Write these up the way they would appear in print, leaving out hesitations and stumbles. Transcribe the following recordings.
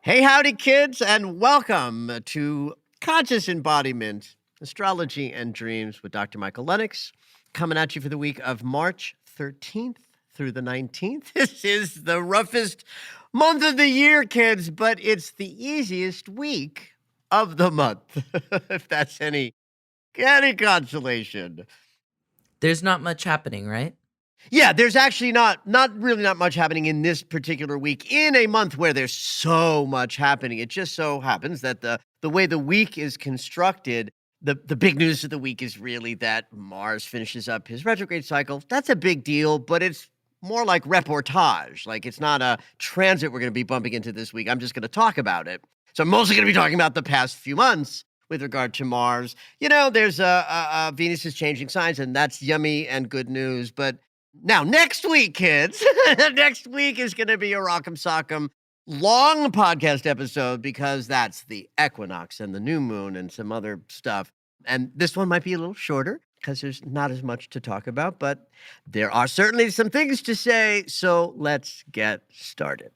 Hey, howdy, kids, and welcome to Conscious Embodiment, Astrology and Dreams with Dr. Michael Lennox, coming at you for the week of March 13th through the 19th. This is the roughest month of the year, kids, but it's the easiest week of the month, if that's any consolation. There's not much happening, right? Yeah, there's actually not much happening in this particular week in a month where there's so much happening. It just so happens that the way the week is constructed, the big news of the week is really that Mars finishes up his retrograde cycle. That's a big deal, but it's more like reportage. Like, it's not a transit we're going to be bumping into this week. I'm just going to talk about it. So I'm mostly going to be talking about the past few months with regard to Mars. You know, there's Venus is changing signs, and that's yummy and good news. But now, next week, kids, next week is going to be a Rock'em Sock'em long podcast episode because that's the equinox and the new moon and some other stuff. And this one might be a little shorter because there's not as much to talk about, but there are certainly some things to say. So let's get started.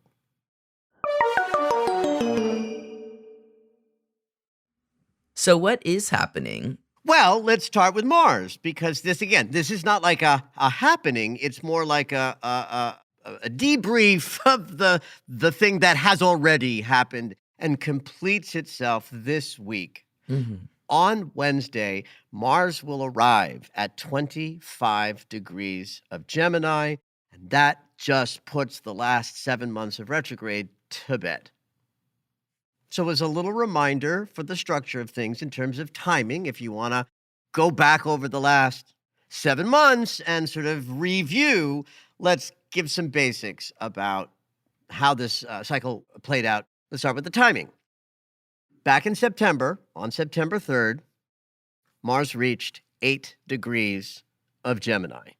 So what is happening? Well, let's start with Mars, because this is not like a happening. It's more like a debrief of the thing that has already happened and completes itself this week. Mm-hmm. On Wednesday, Mars will arrive at 25 degrees of Gemini, and that just puts the last 7 months of retrograde to bed. So as a little reminder for the structure of things in terms of timing, if you want to go back over the last 7 months and sort of review, let's give some basics about how this cycle played out. Let's start with the timing. Back in September, on September 3rd, Mars reached 8 degrees of Gemini.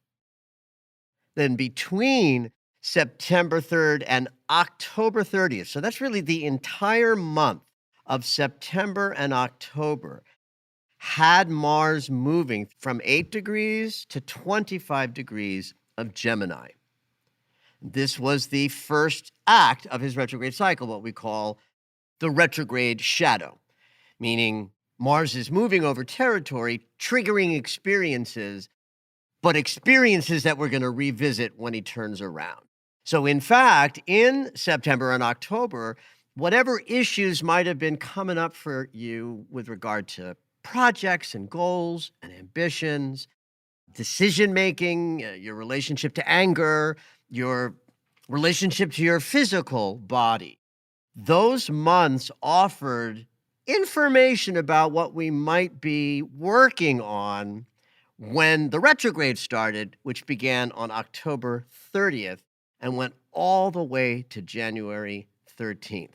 Then between September 3rd and October 30th. So that's really the entire month of September and October had Mars moving from 8 degrees to 25 degrees of Gemini. This was the first act of his retrograde cycle, what we call the retrograde shadow, meaning Mars is moving over territory, triggering experiences, but experiences that we're going to revisit when he turns around. So in fact, in September and October, whatever issues might have been coming up for you with regard to projects and goals and ambitions, decision-making, your relationship to anger, your relationship to your physical body, those months offered information about what we might be working on when the retrograde started, which began on October 30th. And went all the way to January 13th.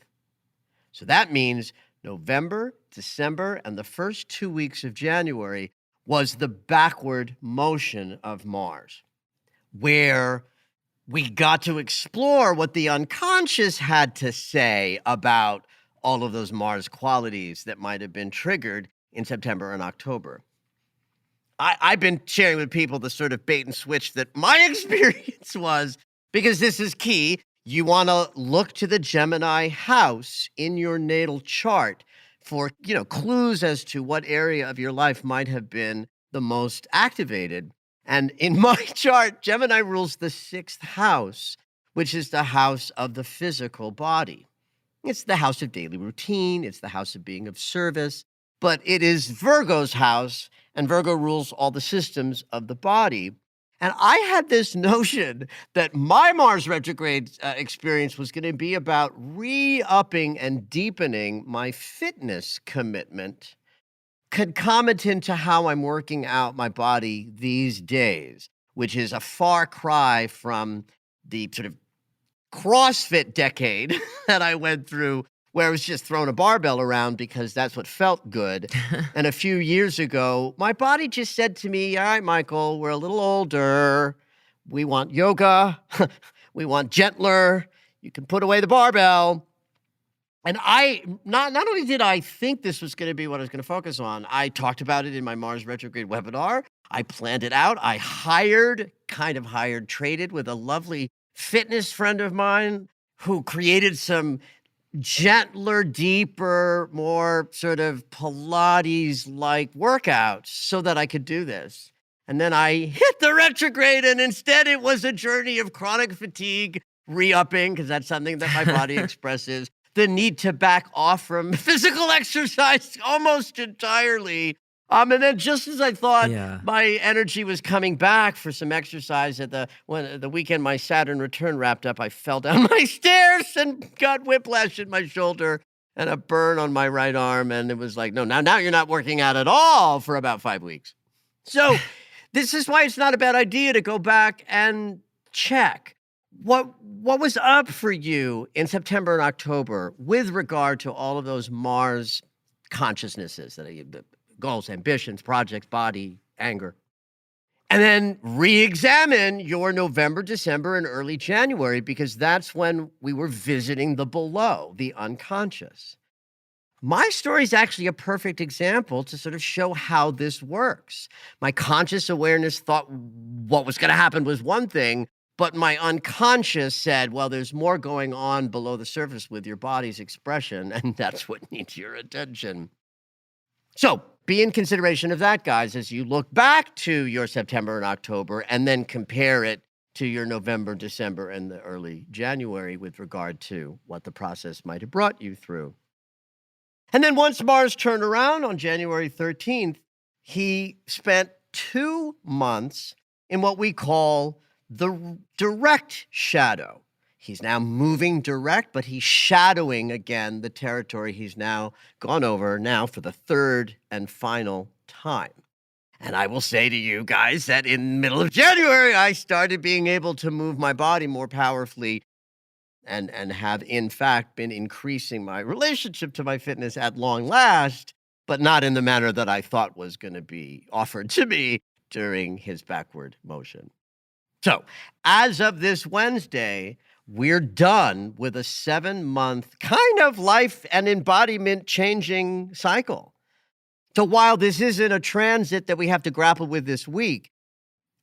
So that means November, December, and the first 2 weeks of January was the backward motion of Mars, where we got to explore what the unconscious had to say about all of those Mars qualities that might have been triggered in September and October. I've been sharing with people the sort of bait and switch that my experience was, because this is key. You want to look to the Gemini house in your natal chart for, clues as to what area of your life might have been the most activated. And in my chart, Gemini rules the 6th house, which is the house of the physical body. It's the house of daily routine. It's the house of being of service. But it is Virgo's house, and Virgo rules all the systems of the body. And I had this notion that my Mars retrograde experience was going to be about re-upping and deepening my fitness commitment, concomitant to how I'm working out my body these days, which is a far cry from the sort of CrossFit decade that I went through, where I was just throwing a barbell around because that's what felt good. And a few years ago, my body just said to me, all right, Michael, we're a little older. We want yoga. We want gentler. You can put away the barbell. And I, not only did I think this was going to be what I was going to focus on, I talked about it in my Mars retrograde webinar. I planned it out. I traded with a lovely fitness friend of mine who created some gentler, deeper, more sort of Pilates-like workouts so that I could do this. And then I hit the retrograde, and instead it was a journey of chronic fatigue, re-upping, because that's something that my body expresses, the need to back off from physical exercise almost entirely. And then just as I thought Yeah. my energy was coming back for some exercise at the weekend my Saturn return wrapped up, I fell down my stairs and got whiplash in my shoulder and a burn on my right arm. And it was like, no, now you're not working out at all for about 5 weeks. So this is why it's not a bad idea to go back and check what was up for you in September and October with regard to all of those Mars consciousnesses the goals, ambitions, projects, body, anger. And then re-examine your November, December, and early January, because that's when we were visiting the below, the unconscious. My story is actually a perfect example to sort of show how this works. My conscious awareness thought what was going to happen was one thing, but my unconscious said, well, there's more going on below the surface with your body's expression, and that's what needs your attention. So be in consideration of that, guys, as you look back to your September and October and then compare it to your November, December, and the early January with regard to what the process might have brought you through. And then once Mars turned around on January 13th, he spent 2 months in what we call the direct shadow. He's now moving direct, but he's shadowing again the territory he's now gone over now for the third and final time. And I will say to you guys that in the middle of January, I started being able to move my body more powerfully and have in fact been increasing my relationship to my fitness at long last, but not in the manner that I thought was going to be offered to me during his backward motion. So, as of this Wednesday, we're done with a 7-month kind of life and embodiment changing cycle. So, while this isn't a transit that we have to grapple with this week,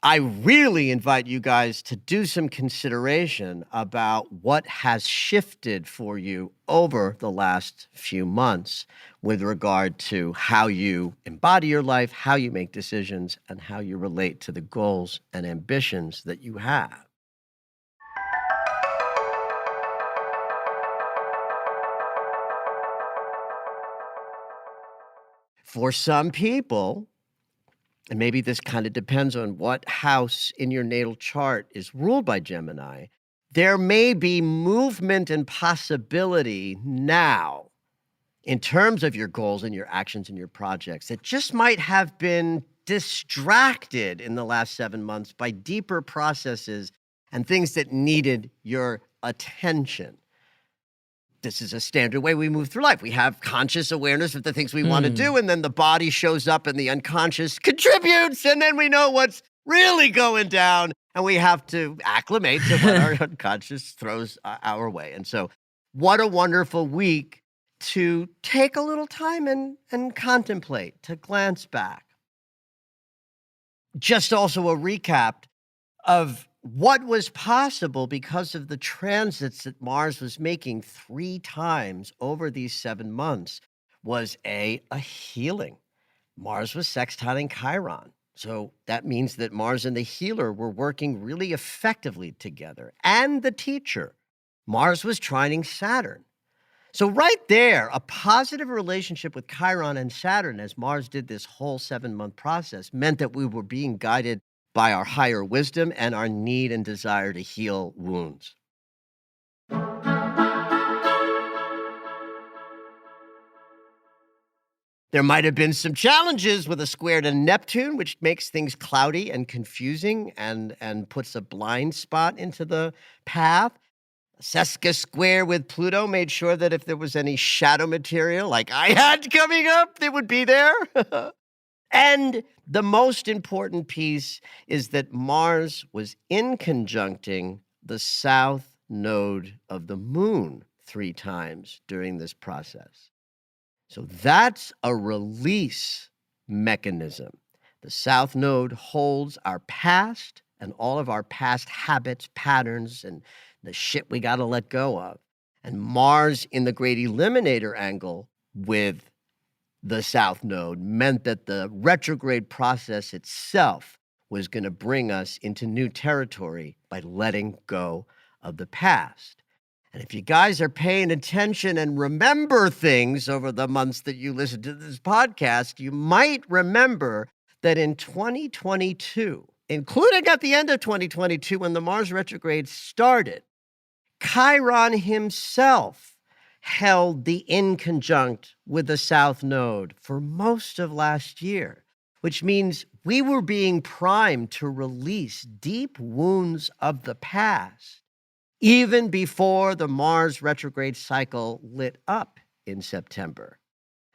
I really invite you guys to do some consideration about what has shifted for you over the last few months with regard to how you embody your life, how you make decisions, and how you relate to the goals and ambitions that you have. For some people, and maybe this kind of depends on what house in your natal chart is ruled by Gemini, there may be movement and possibility now in terms of your goals and your actions and your projects that just might have been distracted in the last 7 months by deeper processes and things that needed your attention. This is a standard way we move through life. We have conscious awareness of the things we want to Hmm. do, and then the body shows up and the unconscious contributes, and then we know what's really going down, and we have to acclimate to what our unconscious throws our way. And so, what a wonderful week to take a little time and contemplate, to glance back. Just also a recap of what was possible because of the transits that Mars was making 3 times over these 7 months was a healing. Mars was sextiling Chiron. So that means that Mars and the healer were working really effectively together. And the teacher, Mars was trining Saturn. So right there, a positive relationship with Chiron and Saturn as Mars did this whole 7-month process meant that we were being guided by our higher wisdom and our need and desire to heal wounds. There might have been some challenges with a square to Neptune, which makes things cloudy and confusing and puts a blind spot into the path. Seska square with Pluto made sure that if there was any shadow material like I had coming up, it would be there. And the most important piece is that Mars was in conjuncting the south node of the moon 3 times during this process. So that's a release mechanism. The south node holds our past and all of our past habits, patterns, and the shit we got to let go of. And Mars in the great eliminator angle with the south node meant that the retrograde process itself was going to bring us into new territory by letting go of the past. And if you guys are paying attention and remember things over the months that you listen to this podcast, you might remember that in 2022, including at the end of 2022 when the Mars retrograde started, Chiron himself held the inconjunct with the South Node for most of last year, which means we were being primed to release deep wounds of the past even before the Mars retrograde cycle lit up in September.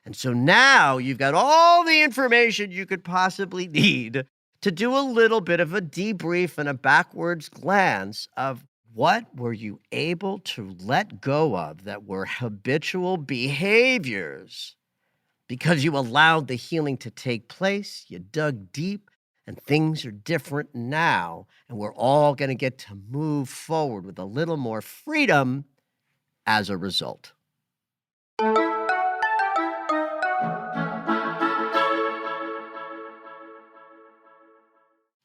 And so now you've got all the information you could possibly need to do a little bit of a debrief and a backwards glance of what were you able to let go of that were habitual behaviors because you allowed the healing to take place, you dug deep, and things are different now, and we're all going to get to move forward with a little more freedom as a result.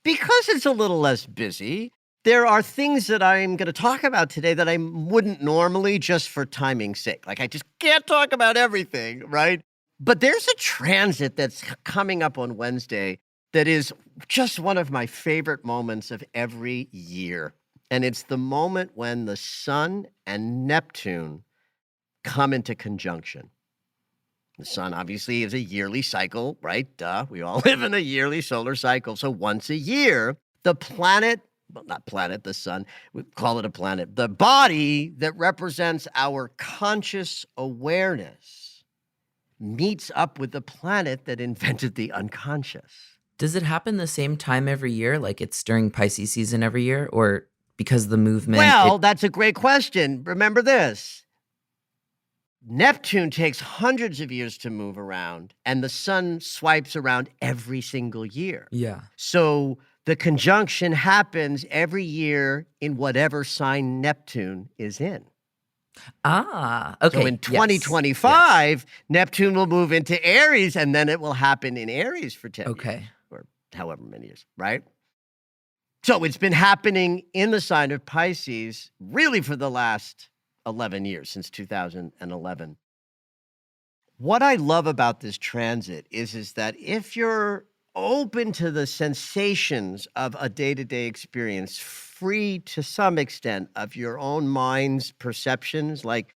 Because it's a little less busy, there are things that I'm going to talk about today that I wouldn't normally just for timing's sake. Like I just can't talk about everything, right? But there's a transit that's coming up on Wednesday that is just one of my favorite moments of every year. And it's the moment when the Sun and Neptune come into conjunction. The Sun obviously is a yearly cycle, right? Duh. We all live in a yearly solar cycle. So once a year, the planet, well, not planet, the Sun, we call it a planet, the body that represents our conscious awareness meets up with the planet that invented the unconscious. Does it happen the same time every year? Like it's during Pisces season every year? Or because the movement? Well, that's a great question. Remember this. Neptune takes hundreds of years to move around, and the Sun swipes around every single year. Yeah. So the conjunction happens every year in whatever sign Neptune is in. Okay. So in 2025, Neptune will move into Aries, and then it will happen in Aries for 10 years, or however many years, right? So it's been happening in the sign of Pisces really for the last 11 years, since 2011. What I love about this transit is that if you're open to the sensations of a day-to-day experience, free to some extent of your own mind's perceptions, like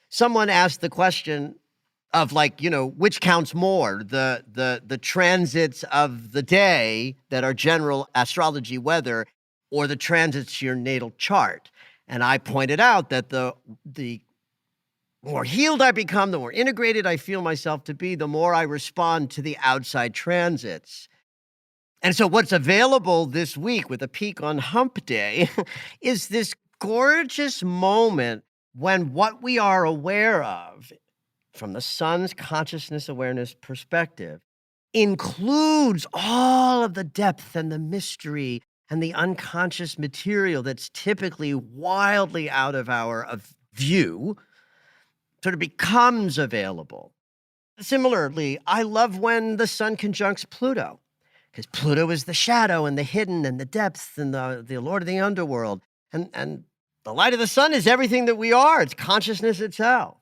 someone asked the question of like, which counts more, the transits of the day that are general astrology weather or the transits to your natal chart. And I pointed out that the more healed I become, the more integrated I feel myself to be, the more I respond to the outside transits. And so what's available this week with a peak on Hump Day is this gorgeous moment when what we are aware of from the Sun's consciousness awareness perspective includes all of the depth and the mystery and the unconscious material that's typically wildly out of our view sort of becomes available. Similarly, I love when the Sun conjuncts Pluto, because Pluto is the shadow and the hidden and the depths and the Lord of the underworld. And the light of the Sun is everything that we are. It's consciousness itself.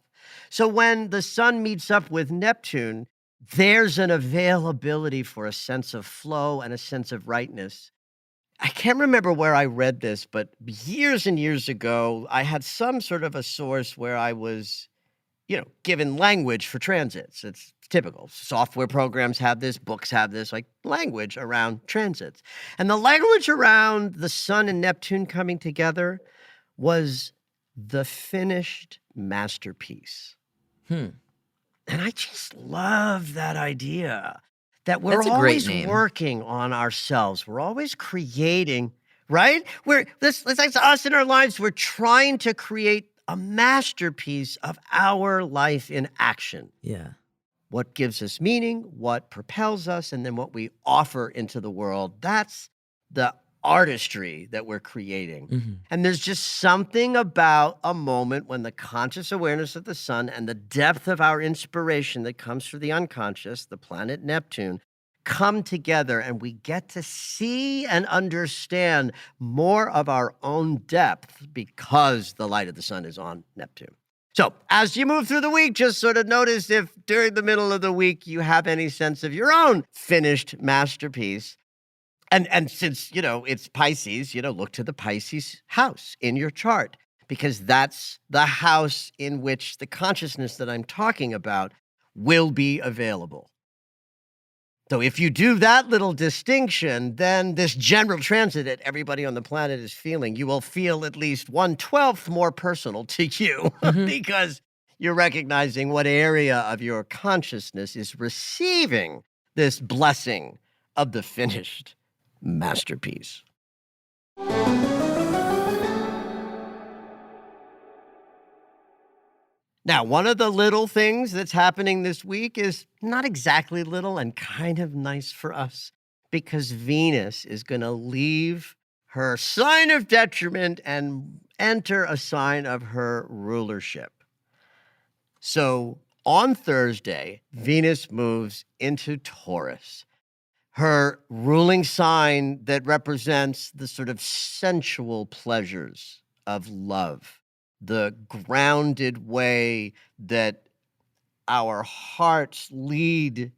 So when the Sun meets up with Neptune, there's an availability for a sense of flow and a sense of rightness. I can't remember where I read this, but years and years ago, I had some sort of a source where I was, given language for transits. It's typical. Software programs have this, books have this, like language around transits. And the language around the Sun and Neptune coming together was the finished masterpiece. And I just love that idea that we're always working on ourselves. We're always creating, right? That's us in our lives. We're trying to create a masterpiece of our life in action. Yeah. What gives us meaning, what propels us, and then what we offer into the world. That's the artistry that we're creating. Mhm. And there's just something about a moment when the conscious awareness of the sun and the depth of our inspiration that comes through the unconscious, the planet Neptune, come together and we get to see and understand more of our own depth because the light of the sun is on Neptune. So as you move through the week, just sort of notice if during the middle of the week you have any sense of your own finished masterpiece. And since, it's Pisces, look to the Pisces house in your chart because that's the house in which the consciousness that I'm talking about will be available. So if you do that little distinction, then this general transit that everybody on the planet is feeling, you will feel at least 1/12 more personal to you Mhm. because you're recognizing what area of your consciousness is receiving this blessing of the finished masterpiece. Now, one of the little things that's happening this week is not exactly little and kind of nice for us because Venus is going to leave her sign of detriment and enter a sign of her rulership. So on Thursday, Venus moves into Taurus, her ruling sign that represents the sort of sensual pleasures of love, the grounded way that our hearts lead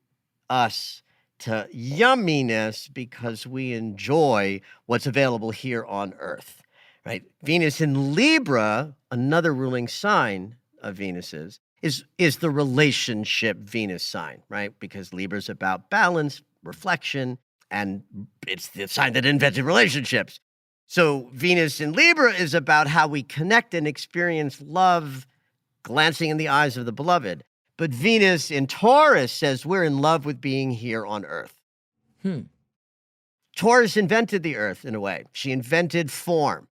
us to yumminess because we enjoy what's available here on earth, right? Venus in Libra, another ruling sign of Venus's, is the relationship Venus sign, right? Because Libra's about balance, reflection, and it's the sign that invented relationships. So Venus in Libra is about how we connect and experience love, glancing in the eyes of the beloved. But Venus in Taurus says we're in love with being here on earth. Hmm. Taurus invented the earth in a way. She invented form.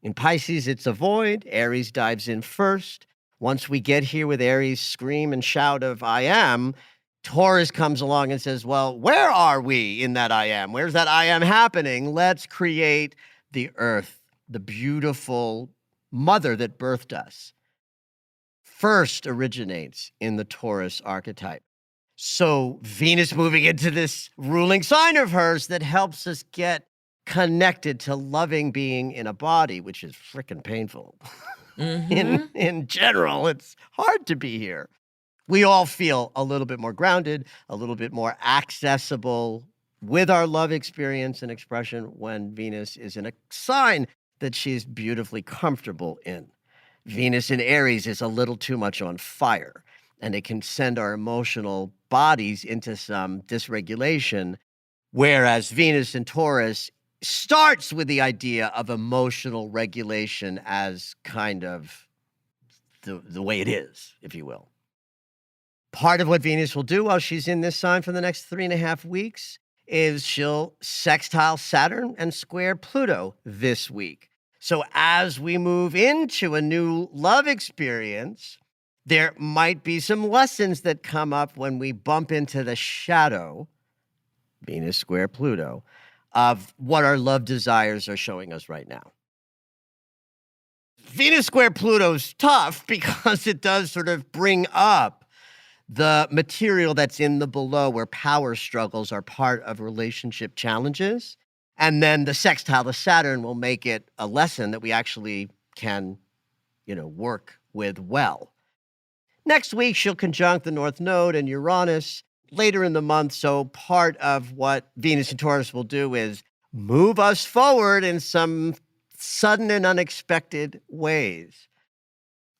In Pisces, it's a void. Aries dives in first. Once we get here with Aries' scream and shout of I am, Taurus comes along and says, well, where are we in that I am? Where's that I am happening? Let's create the earth, the beautiful mother that birthed us. First originates in the Taurus archetype. So Venus moving into this ruling sign of hers that helps us get connected to loving being in a body, which is freaking painful. Mhm. In general, it's hard to be here. We all feel a little bit more grounded, a little bit more accessible with our love experience and expression when Venus is in a sign that she's beautifully comfortable in. Venus in Aries is a little too much on fire, and it can send our emotional bodies into some dysregulation. Whereas Venus in Taurus starts with the idea of emotional regulation as kind of the way it is, if you will. Part of what Venus will do while she's in this sign for the next 3.5 weeks is she'll sextile Saturn and square Pluto this week. So as we move into a new love experience, there might be some lessons that come up when we bump into the shadow, Venus square Pluto, of what our love desires are showing us right now. Venus square Pluto's tough because it does sort of bring up the material that's in the below where power struggles are part of relationship challenges. And then the sextile to Saturn will make it a lesson that we actually can, work with well. Next week, she'll conjunct the North Node and Uranus later in the month. So part of what Venus and Taurus will do is move us forward in some sudden and unexpected ways.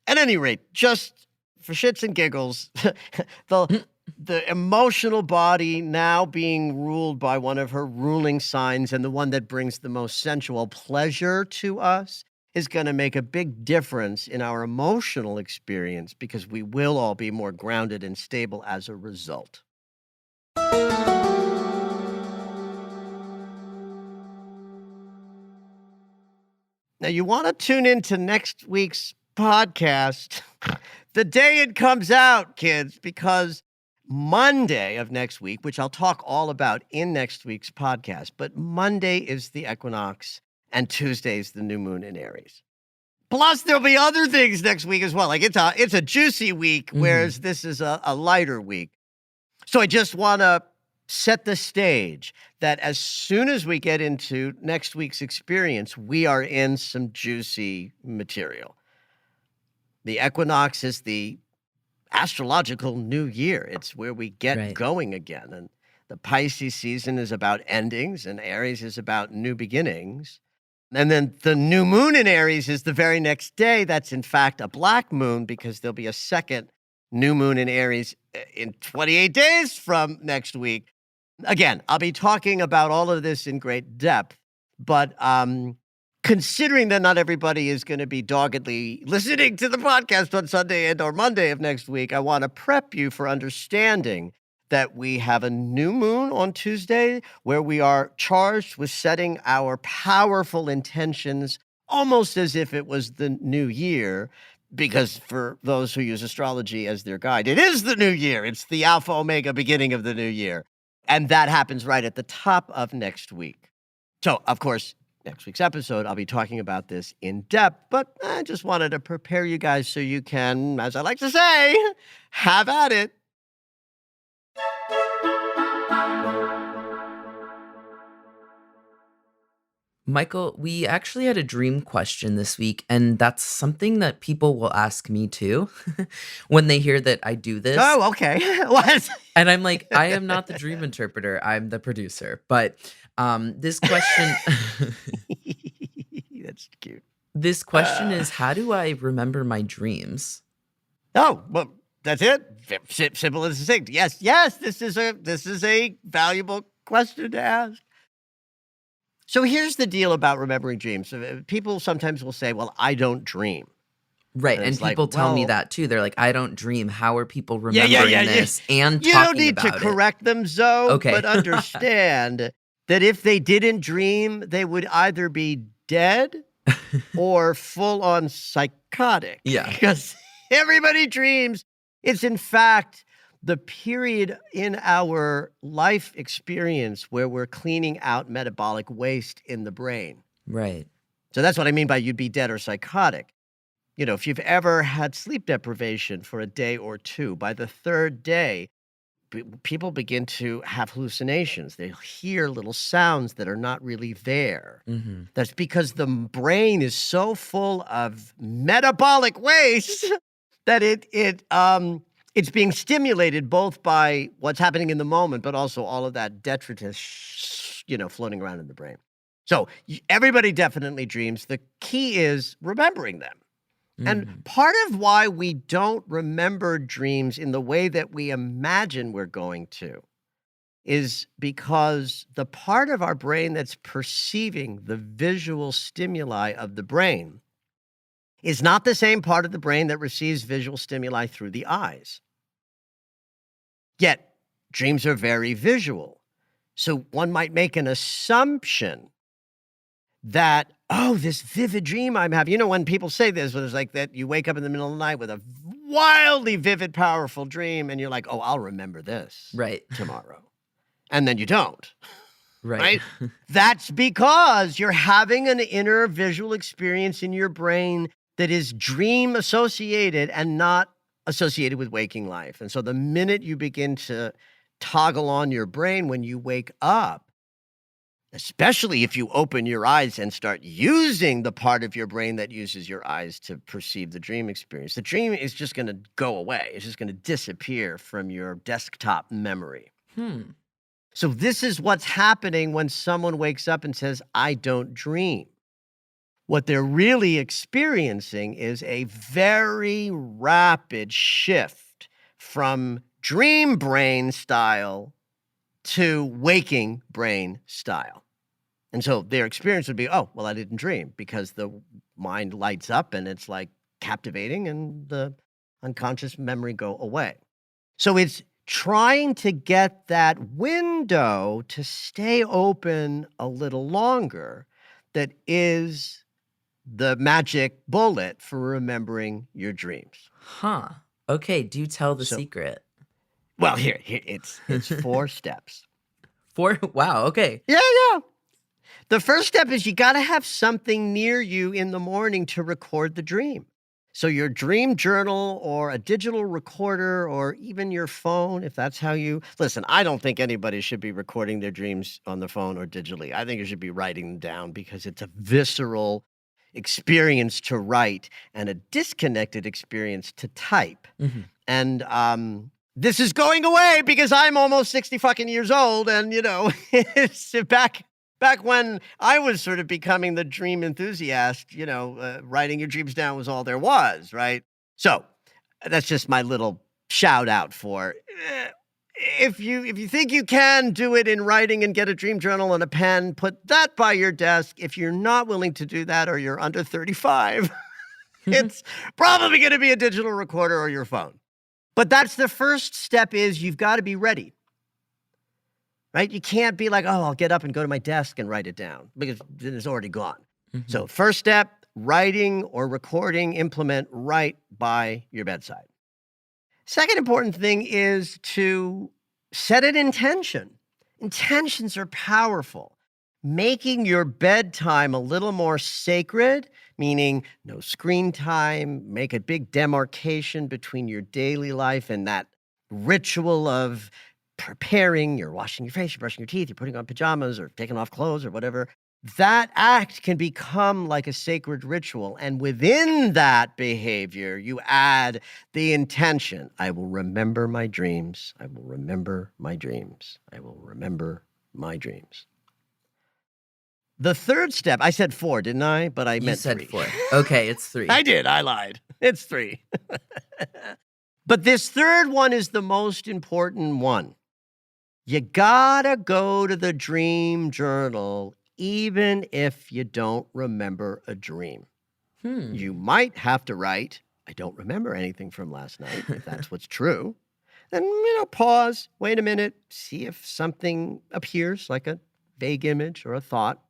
At any rate, just for shits and giggles, the Mm. the emotional body now being ruled by one of her ruling signs and the one that brings the most sensual pleasure to us is going to make a big difference in our emotional experience because we will all be more grounded and stable as a result. Now, you want to tune into next week's podcast the day it comes out, kids, because Monday of next week, which I'll talk all about in next week's podcast, but Monday is the equinox and Tuesday is the new moon in Aries. Plus, there'll be other things next week as well. Like it's a juicy week, whereas this is a lighter week. So I just want to set the stage that as soon as we get into next week's experience, we are in some juicy material. The equinox is the astrological new year. It's where we get Right. going again. And the Pisces season is about endings, and Aries is about new beginnings. And then the new moon in Aries is the very next day. That's in fact a black moon because there'll be a second new moon in Aries in 28 days from next week. Again, I'll be talking about all of this in great depth, but considering that not everybody is going to be doggedly listening to the podcast on Sunday and or Monday of next week, I want to prep you for understanding that we have a new moon on Tuesday where we are charged with setting our powerful intentions almost as if it was the new year. Because for those who use astrology as their guide, it is the new year. It's the alpha omega beginning of the new year. And that happens right at the top of next week. So, of course, next week's episode, I'll be talking about this in depth, but I just wanted to prepare you guys so you can, as I like to say, have at it. Michael, we actually had a dream question this week, and that's something that people will ask me too when they hear that I do this. Oh, okay. What? And I'm like, I am not the dream interpreter, I'm the producer. But this question That's cute. this question is, how do I remember my dreams? Oh, well, that's it. Simple and succinct. Yes, this is a valuable question to ask. So here's the deal about remembering dreams. People sometimes will say, well, I don't dream. Right, And and it's like, people tell me well- that too. They're like, I don't dream. How are people Yeah, remembering this and You talking don't need to about it? correct them, Zoe, Okay. but understand that if they didn't dream, they would either be dead or full-on psychotic. Yeah. Because everybody dreams. It's in fact the period in our life experience where we're cleaning out metabolic waste in the brain. Right. So that's what I mean by you'd be dead or psychotic. You know, if you've ever had sleep deprivation for a day or two, by the third day, people begin to have hallucinations. They hear little sounds that are not really there. Mm-hmm. That's because the brain is so full of metabolic waste that it's being stimulated both by what's happening in the moment, but also all of that detritus, floating around in the brain. So everybody definitely dreams. The key is remembering them. And part of why we don't remember dreams in the way that we imagine we're going to is because the part of our brain that's perceiving the visual stimuli of the brain is not the same part of the brain that receives visual stimuli through the eyes. Yet, dreams are very visual. So one might make an assumption that, oh, this vivid dream I'm having. You know, when people say this, when it's like that, you wake up in the middle of the night with a wildly vivid, powerful dream, and you're like, oh, I'll remember this Right. tomorrow. And then you don't. Right. That's because you're having an inner visual experience in your brain that is dream associated and not associated with waking life. And so the minute you begin to toggle on your brain when you wake up, especially if you open your eyes and start using the part of your brain that uses your eyes to perceive the dream experience, the dream is just going to go away. It's just going to disappear from your desktop memory. So this is what's happening when someone wakes up and says, I don't dream. What they're really experiencing is a very rapid shift from dream brain style to waking brain style. And so their experience would be, oh, well, I didn't dream, because the mind lights up and it's like captivating and the unconscious memory go away. So it's trying to get that window to stay open a little longer that is the magic bullet for remembering your dreams. Okay, do tell the So- secret. Well, here it's 4 steps. Wow, okay. Yeah, yeah. The first step is you gotta have something near you in the morning to record the dream. So your dream journal or a digital recorder or even your phone, if that's how you listen, I don't think anybody should be recording their dreams on the phone or digitally. I think you should be writing them down because it's a visceral experience to write and a disconnected experience to type. Mhm. And, this is going away because I'm almost 60 fucking years old and, it's back when I was sort of becoming the dream enthusiast, writing your dreams down was all there was, right? So, that's just my little shout out for, if you think you can do it in writing and get a dream journal and a pen, put that by your desk. If you're not willing to do that or you're under 35, it's probably gonna be a digital recorder or your phone. But that's the first step is you've gotta be ready, right? You can't be like, "Oh, I'll get up and go to my desk and write it down," because then it's already gone. So Mhm. first step, writing or recording, implement right by your bedside. Second important thing is to set an intention. Intentions are powerful. Making your bedtime a little more sacred, meaning no screen time, make a big demarcation between your daily life and that ritual of preparing. You're washing your face, you're brushing your teeth, you're putting on pajamas or taking off clothes or whatever. That act can become like a sacred ritual. And within that behavior, you add the intention. I will remember my dreams. I will remember my dreams. I will remember my dreams. The third step, I said 4, didn't I? But I You meant said 3. 4. Okay, it's 3. I did. I lied. It's 3. But this third one is the most important one. You gotta go to the dream journal even if you don't remember a dream. You Hmm. might have to write, I don't remember anything from last night, if that's what's true. Then, pause, wait a minute, see if something appears like a vague image or a thought.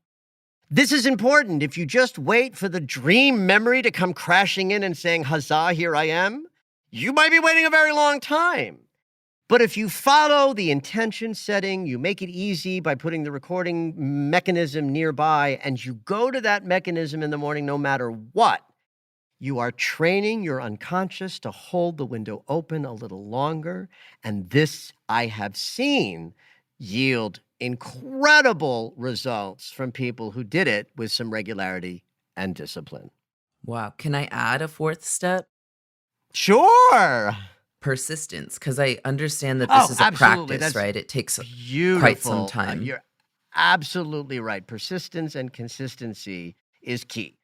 This is important. If you just wait for the dream memory to come crashing in and saying, huzzah, here I am, you might be waiting a very long time. But if you follow the intention setting, you make it easy by putting the recording mechanism nearby, and you go to that mechanism in the morning no matter what, you are training your unconscious to hold the window open a little longer. And this I have seen yield incredible results from people who did it with some regularity and discipline. Wow. Can I add a 4th step? Sure. Persistence, because I understand that this Oh, is a absolutely. practice, That's right? It takes quite some beautiful. time. You're absolutely right. Persistence and consistency is key.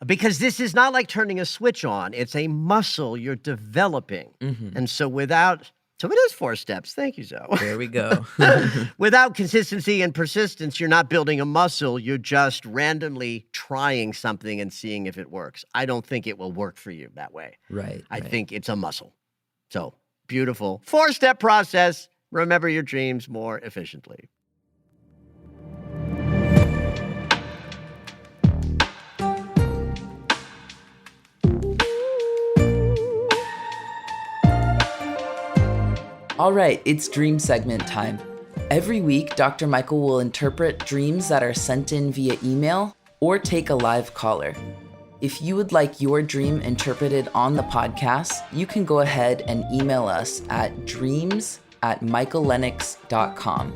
Because this is not like turning a switch on, it's a muscle you're developing. Mhm. And so it is 4 steps. Thank you, Zoe. There we go. Without consistency and persistence, you're not building a muscle, you're just randomly trying something and seeing if it works. I don't think it will work for you that way. Right, I right. think it's a muscle. So, beautiful. 4-step process. Remember your dreams more efficiently. All right, it's dream segment time. Every week, Dr. Michael will interpret dreams that are sent in via email or take a live caller. If you would like your dream interpreted on the podcast, you can go ahead and email us at dreams@michaellennox.com.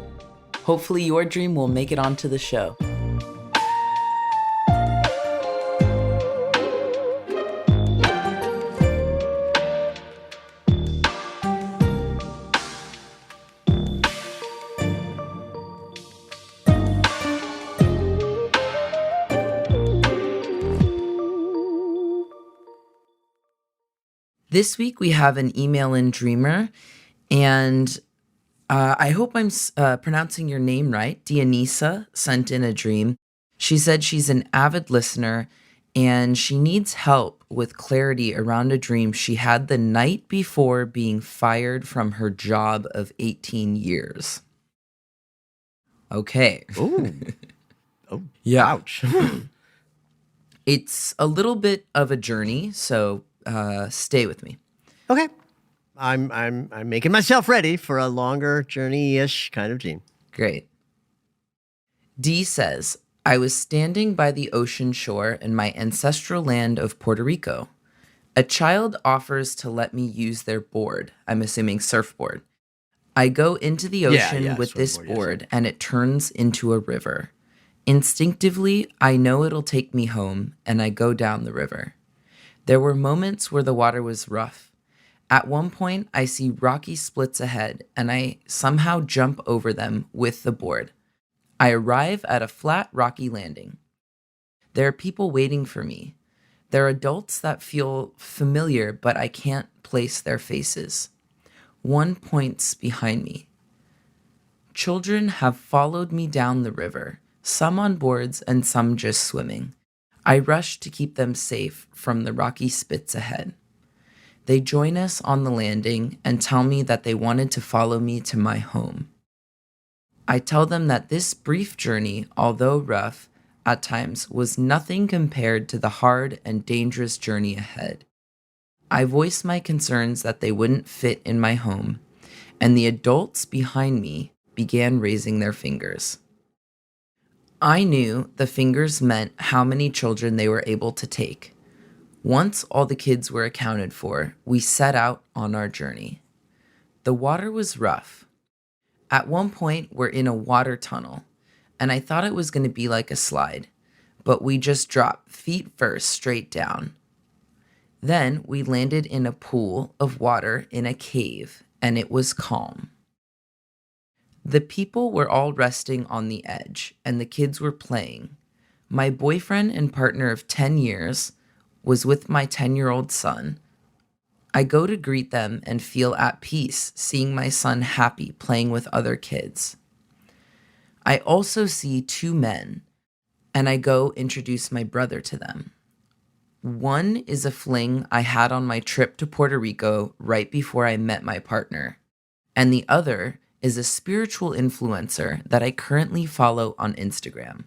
Hopefully your dream will make it onto the show. This week we have an email-in dreamer, and I hope I'm pronouncing your name right. Dionysa sent in a dream. She said she's an avid listener, and she needs help with clarity around a dream she had the night before being fired from her job of 18 years. Okay. Ooh. Oh, Yeah. ouch. It's a little bit of a journey, so stay with me. Okay. I'm making myself ready for a longer journey-ish kind of dream. Great. D says, I was standing by the ocean shore in my ancestral land of Puerto Rico. A child offers to let me use their board, I'm assuming surfboard. I go into the ocean Yeah, with this surfboard, yes. board and it turns into a river. Instinctively, I know it'll take me home and I go down the river. There were moments where the water was rough. At one point, I see rocky splits ahead and I somehow jump over them with the board. I arrive at a flat, rocky landing. There are people waiting for me. There are adults that feel familiar, but I can't place their faces. One points behind me. Children have followed me down the river, some on boards and some just swimming. I rush to keep them safe from the rocky spits ahead. They join us on the landing and tell me that they wanted to follow me to my home. I tell them that this brief journey, although rough at times, was nothing compared to the hard and dangerous journey ahead. I voice my concerns that they wouldn't fit in my home, and the adults behind me began raising their fingers. I knew the fingers meant how many children they were able to take. Once all the kids were accounted for, we set out on our journey. The water was rough. At one point, we're in a water tunnel, and I thought it was going to be like a slide, but we just dropped feet first straight down. Then we landed in a pool of water in a cave, and it was calm. The people were all resting on the edge, and the kids were playing. My boyfriend and partner of 10 years was with my 10-year-old son. I go to greet them and feel at peace seeing my son happy playing with other kids. I also see two men, and I go introduce my brother to them. One is a fling I had on my trip to Puerto Rico right before I met my partner, and the other is a spiritual influencer that I currently follow on Instagram.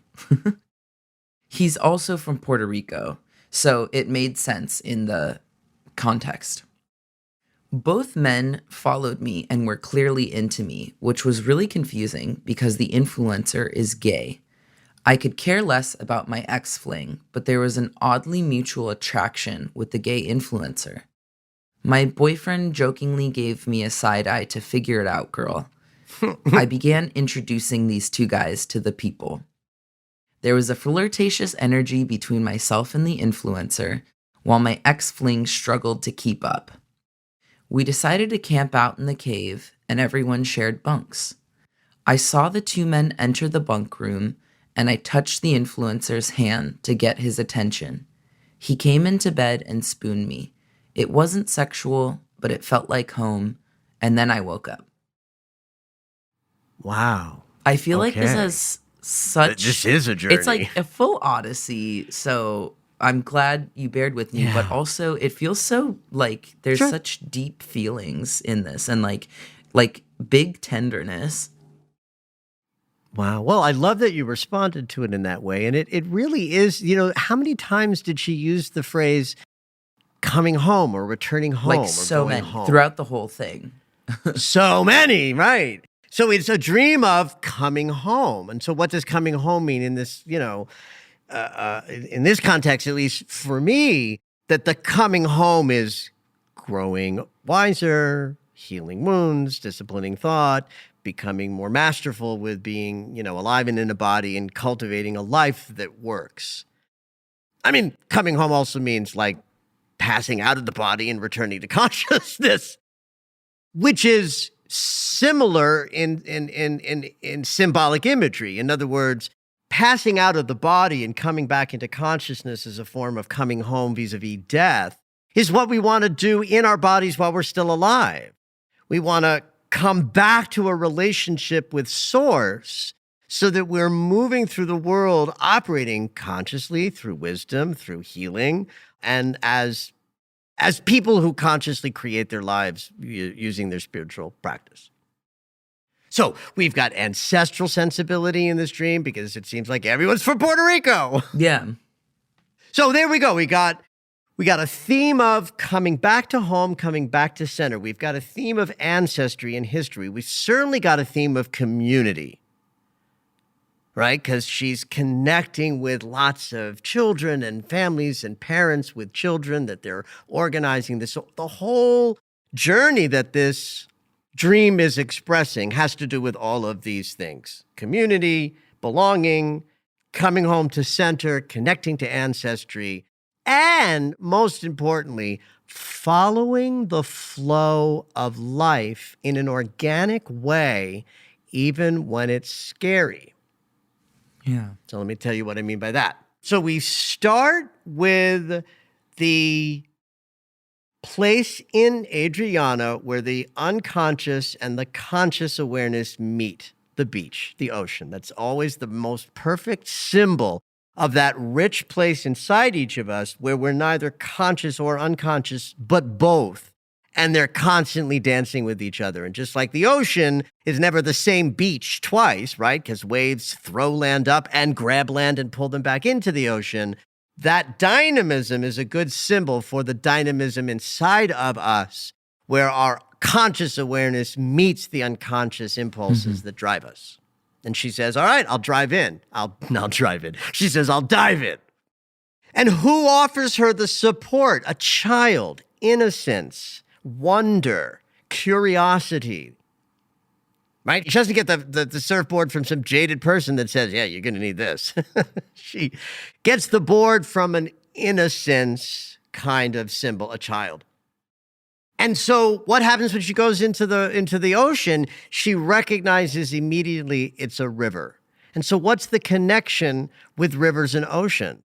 He's also from Puerto Rico, so it made sense in the context. Both men followed me and were clearly into me, which was really confusing because the influencer is gay. I could care less about my ex-fling, but there was an oddly mutual attraction with the gay influencer. My boyfriend jokingly gave me a side eye to figure it out, girl. I began introducing these two guys to the people. There was a flirtatious energy between myself and the influencer, while my ex-fling struggled to keep up. We decided to camp out in the cave, and everyone shared bunks. I saw the two men enter the bunk room, and I touched the influencer's hand to get his attention. He came into bed and spooned me. It wasn't sexual, but it felt like home, and then I woke up. Wow. I feel like this Okay. has such... This is a journey. It's like a full odyssey, so I'm glad you bared with me, but Yeah. also it feels so like there's Sure. such deep feelings in this and like big tenderness. Wow. Well, I love that you responded to it in that way. And it really is, how many times did she use the phrase coming home or returning home Like or so going many home? throughout the whole thing. So many, right? So it's a dream of coming home. And so what does coming home mean in this, in this context, at least for me, that the coming home is growing wiser, healing wounds, disciplining thought, becoming more masterful with being, alive and in a body and cultivating a life that works. I mean, coming home also means like passing out of the body and returning to consciousness, which is similar in symbolic imagery. In other words, passing out of the body and coming back into consciousness as a form of coming home vis-a-vis death is what we want to do in our bodies while we're still alive. We want to come back to a relationship with Source so that we're moving through the world, operating consciously through wisdom, through healing, and as people who consciously create their lives using their spiritual practice. So we've got ancestral sensibility in this dream because it seems like everyone's from Puerto Rico. Yeah. So there we go. We got We got a theme of coming back to home, coming back to center. We've got a theme of ancestry and history. We've certainly got a theme of community, right? Because she's connecting with lots of children and families and parents with children, that they're organizing this. So the whole journey that this dream is expressing has to do with all of these things: community, belonging, coming home to center, connecting to ancestry, and most importantly, following the flow of life in an organic way, even when it's scary. Yeah. So let me tell you what I mean by that. So we start with the place in Adriana where the unconscious and the conscious awareness meet: the beach, the ocean. That's always the most perfect symbol of that rich place inside each of us where we're neither conscious or unconscious, but both. And they're constantly dancing with each other. And just like the ocean is never the same beach twice, right? Because waves throw land up and grab land and pull them back into the ocean. That dynamism is a good symbol for the dynamism inside of us, where our conscious awareness meets the unconscious impulses that drive us. And she says, all right, I'll drive in. I'll drive in. She says, I'll dive in. And who offers her the support? A child, innocence, wonder, curiosity, right? She doesn't get the surfboard from some jaded person that says, yeah, you're going to need this. She gets the board from an innocence kind of symbol, a child. And so what happens when she goes into the ocean? She recognizes immediately it's a river. And so what's the connection with rivers and ocean?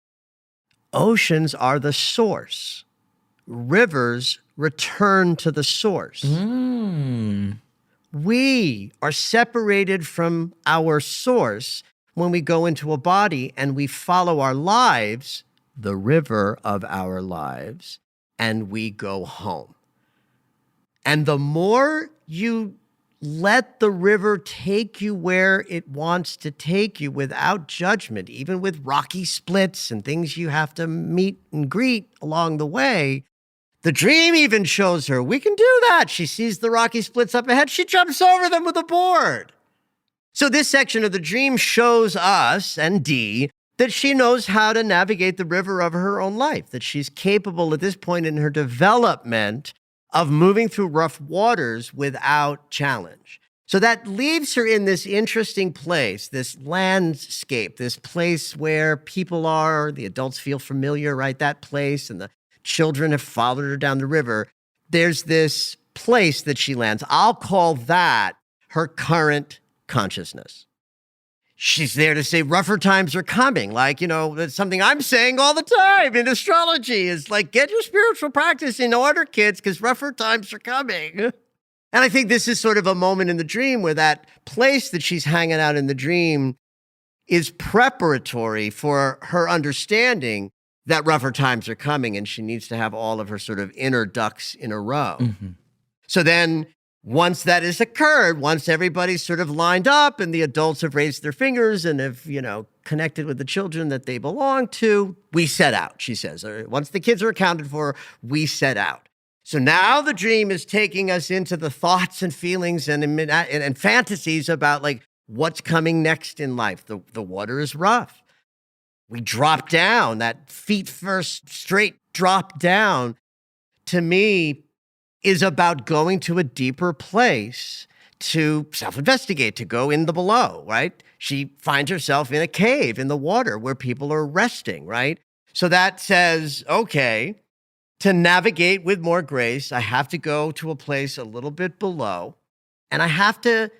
Oceans are the source. Rivers return to the source. We are separated from our source when we go into a body and we follow our lives, the river of our lives, and we go home. And the more you let the river take you where it wants to take you without judgment, even with rocky splits and things you have to meet and greet along the way, the dream even shows her we can do that. She sees the rocky splits up ahead. She jumps over them with a board. So this section of the dream shows us and Dee that she knows how to navigate the river of her own life, that she's capable at this point in her development of moving through rough waters without challenge. So that leaves her in this interesting place, this landscape, this place where people are, the adults feel familiar, right? That place, and the children have followed her down the river. There's this place that she lands. I'll call that her current consciousness. She's there to say rougher times are coming. Like, that's something I'm saying all the time in astrology is like, get your spiritual practice in order, kids, because rougher times are coming. And I think this is sort of a moment in the dream where that place that she's hanging out in the dream is preparatory for her understanding that rougher times are coming and she needs to have all of her sort of inner ducks in a row. So then once that has occurred, once everybody's sort of lined up and the adults have raised their fingers and have, connected with the children that they belong to, we set out, she says. Once the kids are accounted for, we set out. So now the dream is taking us into the thoughts and feelings and fantasies about like what's coming next in life. The water is rough. We drop down, that feet first straight drop down, to me, is about going to a deeper place to self-investigate, to go in the below, right? She finds herself in a cave in the water where people are resting, right? So that says, okay, to navigate with more grace, I have to go to a place a little bit below, and I have to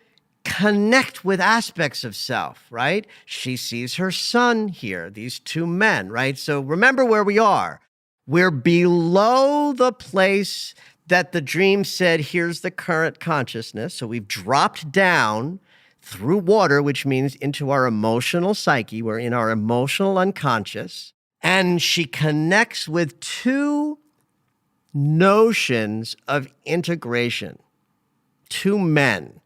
connect with aspects of self, right? She sees her son here, these two men, right? So remember where we are. We're below the place that the dream said, here's the current consciousness. So we've dropped down through water, which means into our emotional psyche. We're in our emotional unconscious. And she connects with two notions of integration, two men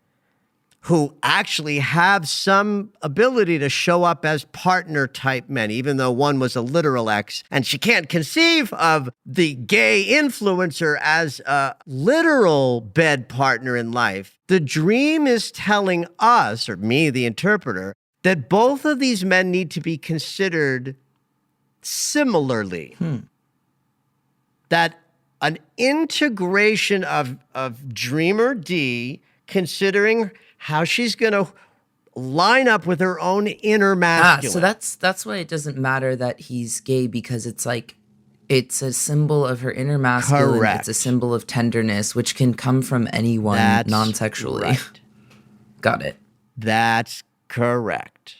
who actually have some ability to show up as partner type men, even though one was a literal ex. And she can't conceive of the gay influencer as a literal bed partner in life. The dream is telling us, or me, the interpreter, that both of these men need to be considered similarly. That an integration of Dreamer D, considering how she's going to line up with her own inner masculine. So that's why it doesn't matter that he's gay, because it's like it's a symbol of her inner masculine. Correct. It's a symbol of tenderness, which can come from anyone non-sexually. Right. Got it. That's correct.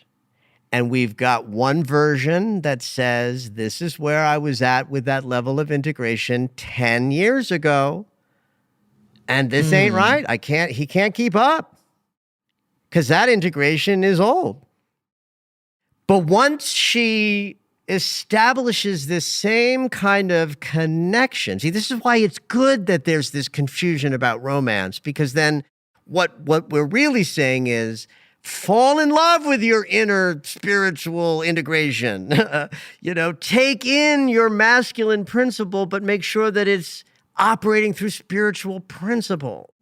And we've got one version that says this is where I was at with that level of integration 10 years ago. And this ain't right. He can't keep up, because that integration is old. But once she establishes this same kind of connection, see, this is why it's good that there's this confusion about romance, because then what we're really saying is fall in love with your inner spiritual integration. Take in your masculine principle, but make sure that it's operating through spiritual principle.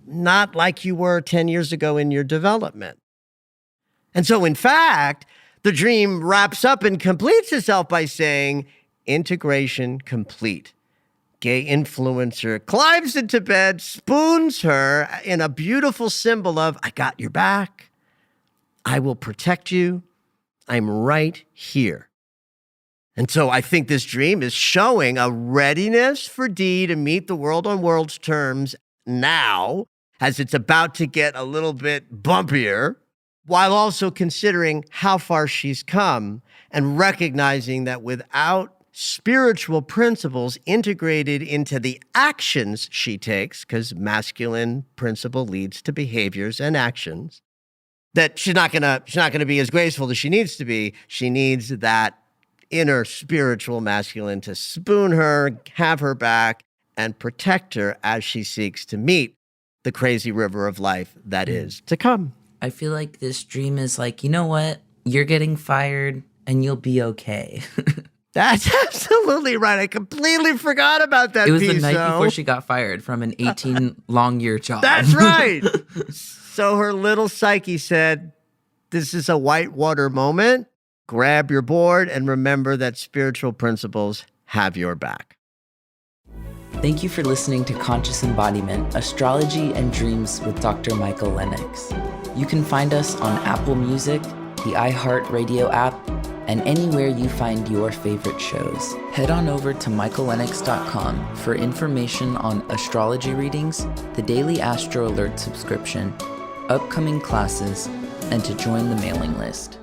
Not like you were 10 years ago in your development. And so, in fact, the dream wraps up and completes itself by saying, integration complete. Gay influencer climbs into bed, spoons her in a beautiful symbol of, I got your back. I will protect you. I'm right here. And so I think this dream is showing a readiness for Dee to meet the world on world's terms now, as it's about to get a little bit bumpier, while also considering how far she's come and recognizing that without spiritual principles integrated into the actions she takes, because masculine principle leads to behaviors and actions, that she's not gonna be as graceful as she needs to be. She needs that inner spiritual masculine to spoon her, have her back, and protect her as she seeks to meet the crazy river of life that is to come. I feel like this dream is like, you know what? You're getting fired and you'll be okay. That's absolutely right. I completely forgot about that piece. It was the night before she got fired from an 18-long-year job. That's right. So her little psyche said, this is a whitewater moment. Grab your board and remember that spiritual principles have your back. Thank you for listening to Conscious Embodiment, Astrology and Dreams with Dr. Michael Lennox. You can find us on Apple Music, the iHeartRadio app, and anywhere you find your favorite shows. Head on over to michaellennox.com for information on astrology readings, the Daily Astro Alert subscription, upcoming classes, and to join the mailing list.